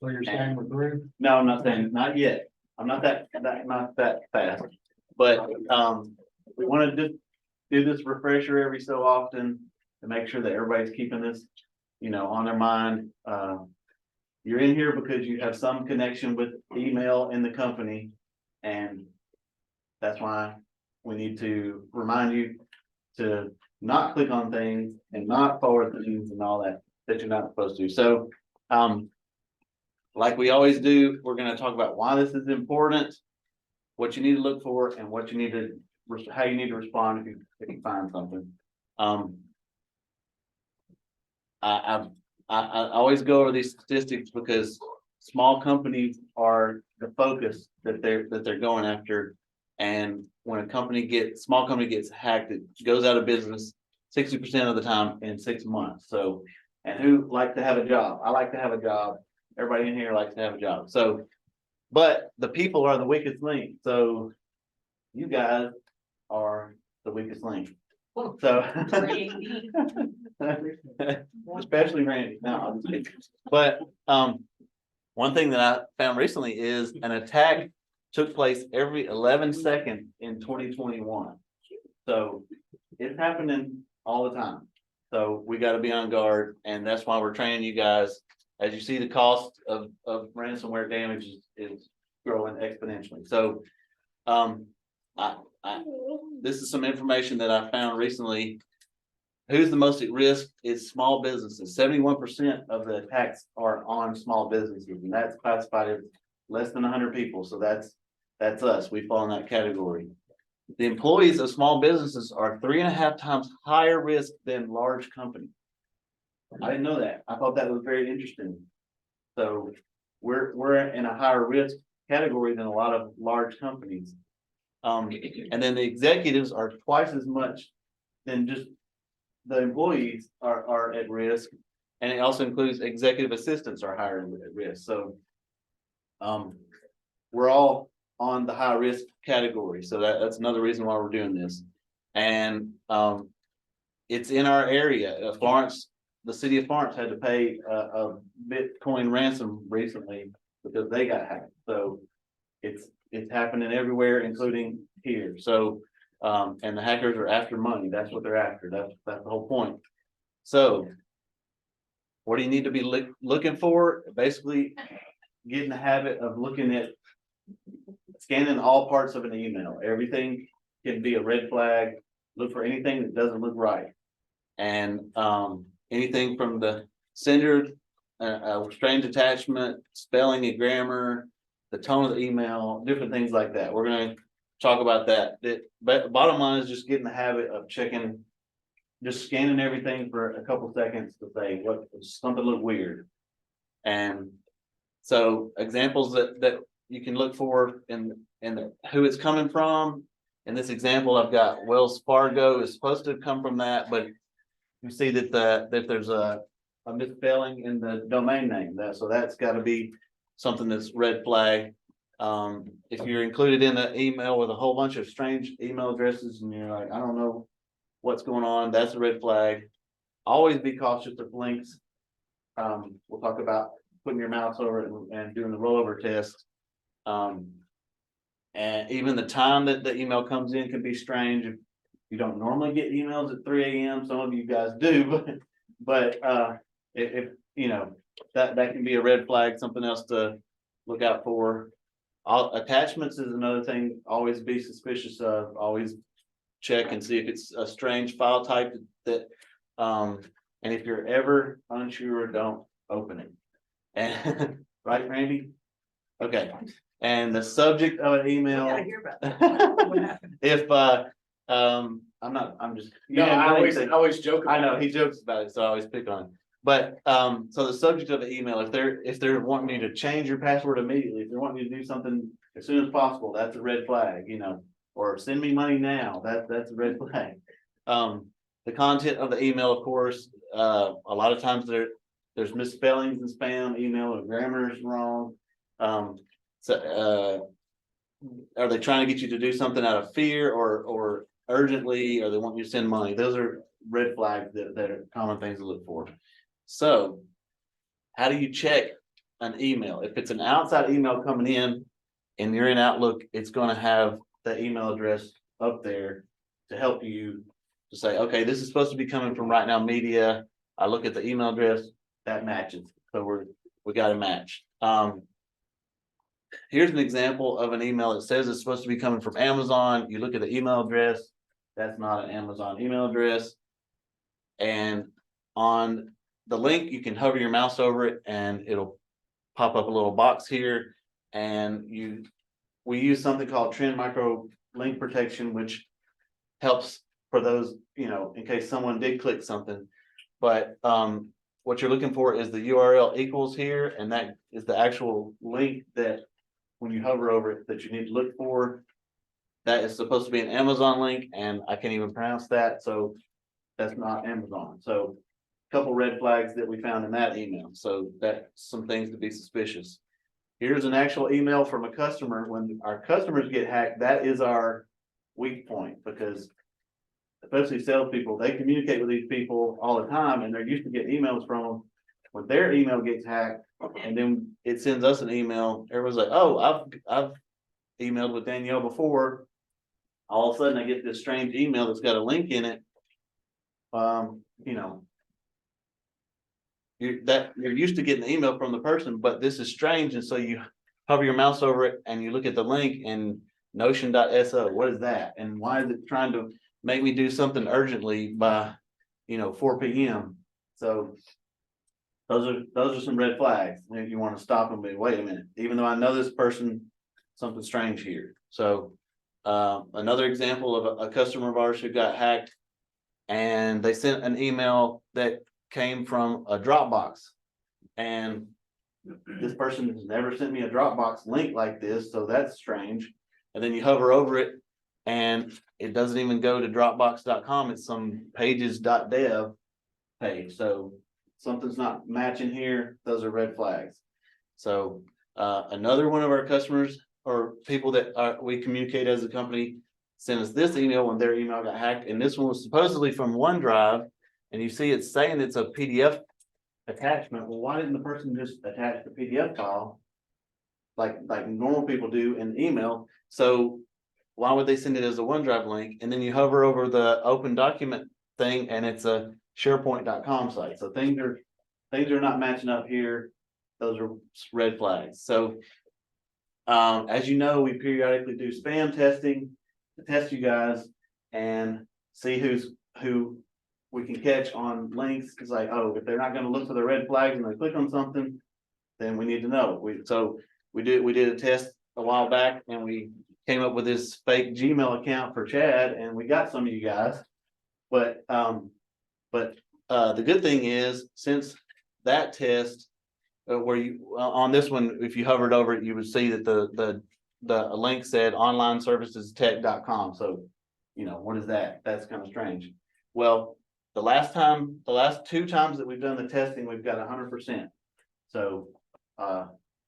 So you're saying we're through? No, I'm not saying, not yet. I'm not not that fast. But, we want to do this refresher every so often to make sure that everybody's keeping this, on their mind. You're in here because you have some connection with email in the company. And that's why we need to remind you to not click on things and not forward things and all that you're not supposed to. So, like we always do, we're going to talk about why this is important, what you need to look for, and what you need to, how you need to respond if you find something. I always go over these statistics because small companies are the focus that they're going after. And when small company gets hacked, it goes out of business 60% of the time in 6 months. So, and who like to have a job? I like to have a job. Everybody in here likes to have a job. So, but the people are the weakest link. So you guys are the weakest link. So, especially Randy. No, I'm just kidding. But one thing that I found recently is an attack took place every 11 seconds in 2021. So it's happening all the time. So we got to be on guard, and that's why we're training you guys. As you see, the cost of ransomware damage is growing exponentially. So, this is some information that I found recently. Who's the most at risk is small businesses. 71% of the attacks are on small businesses, and that's classified as less than 100 people. So that's us. We fall in that category. The employees of small businesses are 3.5 times higher risk than large companies. I didn't know that. I thought that was very interesting. So we're in a higher risk category than a lot of large companies. And then the executives are twice as much than just the employees are at risk. And it also includes executive assistants are higher at risk. So we're all on the high risk category. So that's another reason why we're doing this. And it's in our area. Florence, the city of Florence had to pay a Bitcoin ransom recently because they got hacked. So it's happening everywhere, including here. So and the hackers are after money. That's what they're after. That's the whole point. So what do you need to be looking for? Basically, get in the habit of looking at scanning all parts of an email. Everything can be a red flag. Look for anything that doesn't look right. And anything from the sender, a strange attachment, spelling and grammar, the tone of the email, different things like that. We're going to talk about that. But bottom line is just get in the habit of checking, just scanning everything for a couple seconds to say what something look weird. And so examples that you can look for in who it's coming from. In this example, I've got Wells Fargo is supposed to come from that, but you see that that there's a misspelling in the domain name. So that's got to be something that's red flag. If you're included in an email with a whole bunch of strange email addresses and you're like, I don't know what's going on, that's a red flag. Always be cautious of links. We'll talk about putting your mouse over it and doing the rollover test. And even the time that the email comes in can be strange. If you don't normally get emails at 3 a.m., some of you guys do, but if you know that can be a red flag, something else to look out for. Attachments is another thing. Always be suspicious of. Always check and see if it's a strange file type that. And if you're ever unsure, don't open it. And right, Randy? Okay. And the subject of an email. I hear about that. If I'm just. No, I always joke about I know he jokes about it, so I always pick on him. But so the subject of the email, if they're wanting you to change your password immediately, if they're wanting you to do something as soon as possible, that's a red flag, or send me money now, that's a red flag. The content of the email, of course, a lot of times there's misspellings in spam email, or grammar is wrong. So are they trying to get you to do something out of fear or urgently, or they want you to send money? Those are red flags that are common things to look for. So how do you check an email. If it's an outside email coming in and you're in Outlook, it's gonna have the email address up there to help you to say, okay, this is supposed to be coming from Right Now Media. I look at the email address, that matches. So we got a match. Here's an example of an email that says it's supposed to be coming from Amazon. You look at the email address, that's not an Amazon email address. And on the link, you can hover your mouse over it and it'll pop up a little box here. And we use something called Trend Micro Link Protection, which helps for those, in case someone did click something. But what you're looking for is the URL equals here, and that is the actual link that when you hover over it that you need to look for. That is supposed to be an Amazon link, and I can't even pronounce that, so that's not Amazon. So a couple red flags that we found in that email. So that's some things to be suspicious. Here's an actual email from a customer. When our customers get hacked, that is our weak point, because especially salespeople, they communicate with these people all the time and they're used to getting emails from them. When their email gets hacked and then it sends us an email, everyone's like, oh, I've emailed with Danielle before. All of a sudden I get this strange email that's got a link in it. You're used to getting the email from the person, but this is strange. And so you hover your mouse over it and you look at the link and Notion.so, what is that? And why is it trying to make me do something urgently by 4 p.m. So those are some red flags. If you want to stop and be, wait a minute, even though I know this person, something strange here. So another example of a customer of ours who got hacked, and they sent an email that came from a Dropbox, and this person has never sent me a Dropbox link like this, so that's strange. And then you hover over it and it doesn't even go to Dropbox.com. It's some pages.dev page. So something's not matching here. Those are red flags. So another one of our customers or people that we communicate as a company sent us this email when their email got hacked. And this one was supposedly from OneDrive. And you see it's saying it's a PDF attachment. Well, why didn't the person just attach the PDF file like normal people do in email? So why would they send it as a OneDrive link? And then you hover over the open document thing and it's a SharePoint.com site. So things are not matching up here. Those are red flags. So as you know, we periodically do spam testing to test you guys and see who we can catch on links. It's like, oh, if they're not going to look for the red flags and they click on something, then we need to know. We did a test a while back and we came up with this fake Gmail account for Chad, and we got some of you guys. But the good thing is, since that test, where you on this one, if you hovered over it, you would see that the link said onlineservicestech.com. So, what is that? That's kind of strange. Well, the last 2 times that we've done the testing, we've got 100%. So,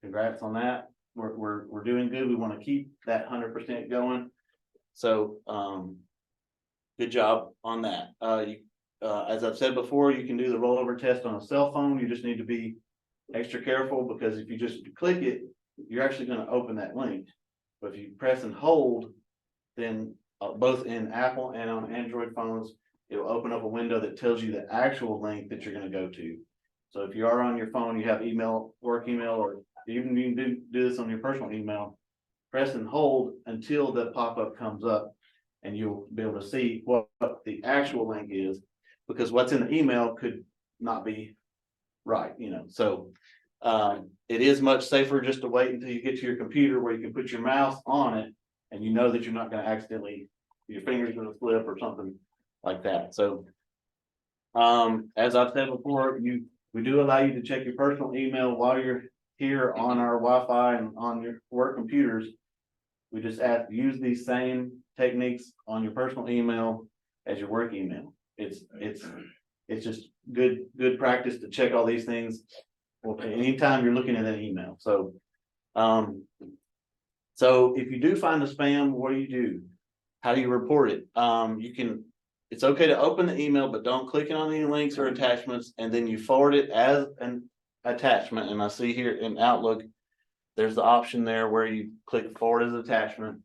congrats on that. We're doing good. We want to keep that 100% going. So, good job on that. As I've said before, you can do the rollover test on a cell phone. You just need to be extra careful, because if you just click it, you're actually going to open that link. But if you press and hold, then both in Apple and on Android phones, it'll open up a window that tells you the actual link that you're going to go to. So if you are on your phone, you have email, work email, or even you can do this on your personal email, press and hold until the pop-up comes up and you'll be able to see what the actual link is, because what's in the email could not be right, So it is much safer just to wait until you get to your computer where you can put your mouse on it and you know that you're not going to accidentally, your finger's going to slip or something like that. So as I've said before, we do allow you to check your personal email while you're here on our Wi-Fi and on your work computers. We just ask to use these same techniques on your personal email as your work email. It's just good practice to check all these things anytime you're looking at an email. So if you do find a spam, what do? How do you report it? It's okay to open the email, but don't click on any links or attachments, and then you forward it as attachment, and I see here in Outlook, there's the option there where you click forward as attachment.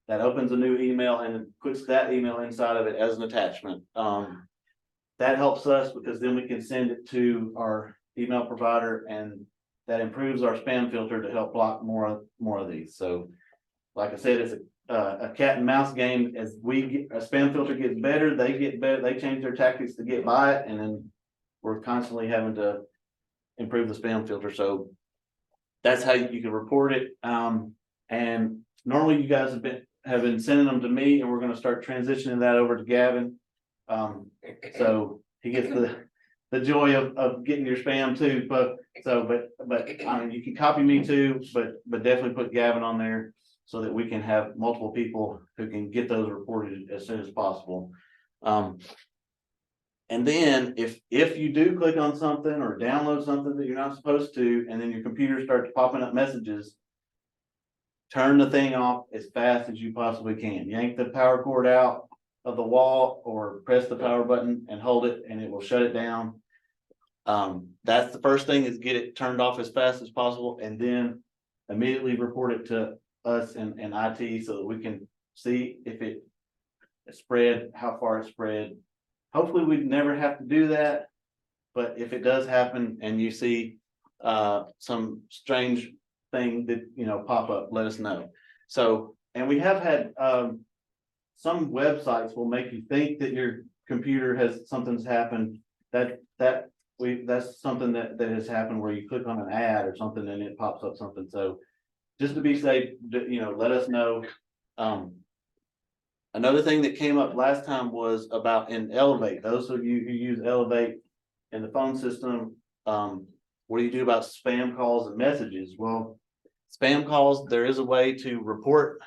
That opens a new email and it puts that email inside of it as an attachment. That helps us because then we can send it to our email provider and that improves our spam filter to help block more of these. So like I said, it's a cat and mouse game. As a spam filter gets better, they get better, they change their tactics to get by it, and then we're constantly having to improve the spam filter. So that's how you can report it. And normally you guys have been sending them to me, and we're gonna start transitioning that over to Gavin. So he gets the joy of getting your spam too, but I mean, you can copy me too, but definitely put Gavin on there so that we can have multiple people who can get those reported as soon as possible. And then if you do click on something or download something that you're not supposed to, and then your computer starts popping up messages, turn the thing off as fast as you possibly can. Yank the power cord out of the wall or press the power button and hold it and it will shut it down. That's the first thing, is get it turned off as fast as possible and then immediately report it to us and IT so that we can see if it spread, how far it spread. Hopefully we'd never have to do that, but if it does happen and you see some strange thing that pop up, let us know. So, and we have had some websites will make you think that your computer has something's happened. That's something that has happened where you click on an ad or something and it pops up something. So just to be safe, let us know. Another thing that came up last time was about in Elevate. Those of you who use Elevate in the phone system, what do you do about spam calls and messages? Well, spam calls, there is a way to report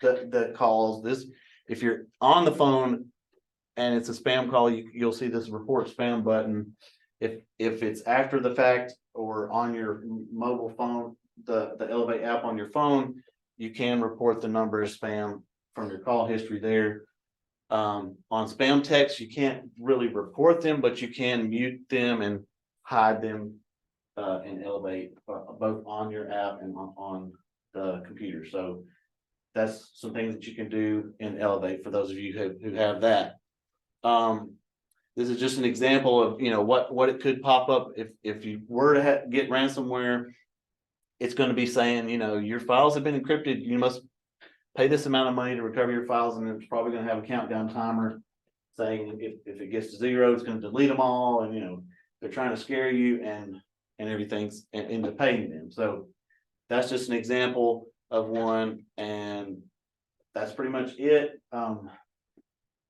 the calls. If you're on the phone and it's a spam call, you'll see this report spam button. If it's after the fact or on your mobile phone, the Elevate app on your phone, you can report the number as spam from your call history there. On spam text, you can't really report them, but you can mute them and hide them in Elevate, both on your app and on the computer. So that's some things that you can do in Elevate for those of you who have that. This is just an example of what it could pop up if you were to get ransomware. It's going to be saying your files have been encrypted. You must pay this amount of money to recover your files, and it's probably going to have a countdown timer saying if it gets to 0, it's going to delete them all, and they're trying to scare you and everything's into paying them. So that's just an example of one, and that's pretty much it.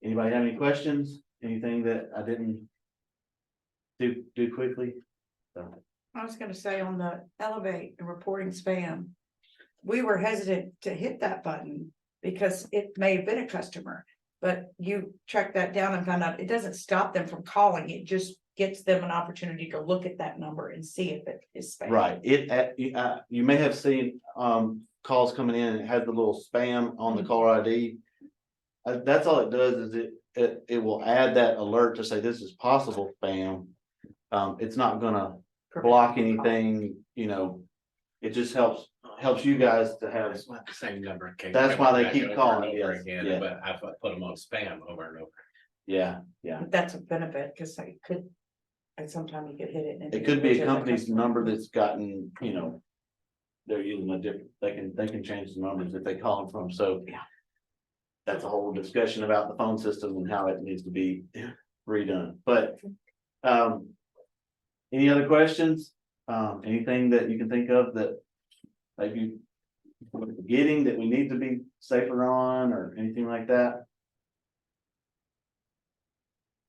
Anybody have any questions? Anything that I didn't do quickly? So. I was gonna say on the Elevate and reporting spam, we were hesitant to hit that button because it may have been a customer, but you tracked that down and found out it doesn't stop them from calling. It just gets them an opportunity to look at that number and see if it is spam. Right. You may have seen calls coming in and it has the little spam on the caller ID. That's all it does, is it will add that alert to say this is possible spam. It's not gonna block anything, it just helps you guys to have. It's not the same number. That's why they keep calling, over yes, again, yeah. but I put them on spam over and over. Yeah. That's a benefit because I could, at some time you could hit it. And It could be a whichever company's customer. number that's gotten, they're using a different, they can change the numbers if they call them from, so. Yeah. That's a whole discussion about the phone system and how it needs to be redone, but, any other questions? Anything that you can think of that maybe we're forgetting that we need to be safer on or anything like that?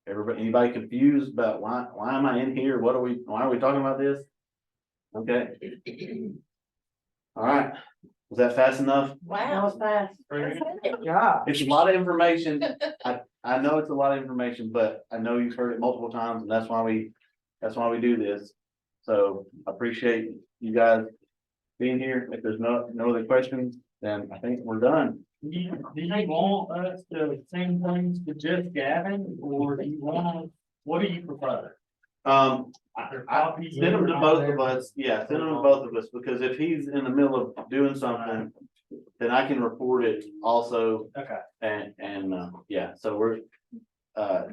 Anybody confused about why am I in here? Why are we talking about this? Okay. All right. Was that fast enough? Wow, it's fast. Yeah. It's a lot of information. I know it's a lot of information, but I know you've heard it multiple times, and that's why we do this. So I appreciate you guys being here. If there's no other questions, then I think we're done. Do you want us to send things to just Gavin, or do you want, what do you prefer? Send them to both of us, yeah, send them to both of us, because if he's in the middle of doing something, then I can report it also, Okay. and, yeah, so we're,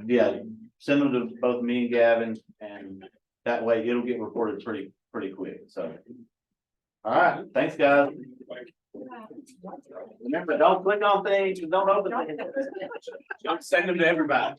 yeah, send them to both me and Gavin, and that way it'll get reported pretty quick, so. All right, thanks, guys. Remember, don't click on things, don't open things. I'm sending them to everybody.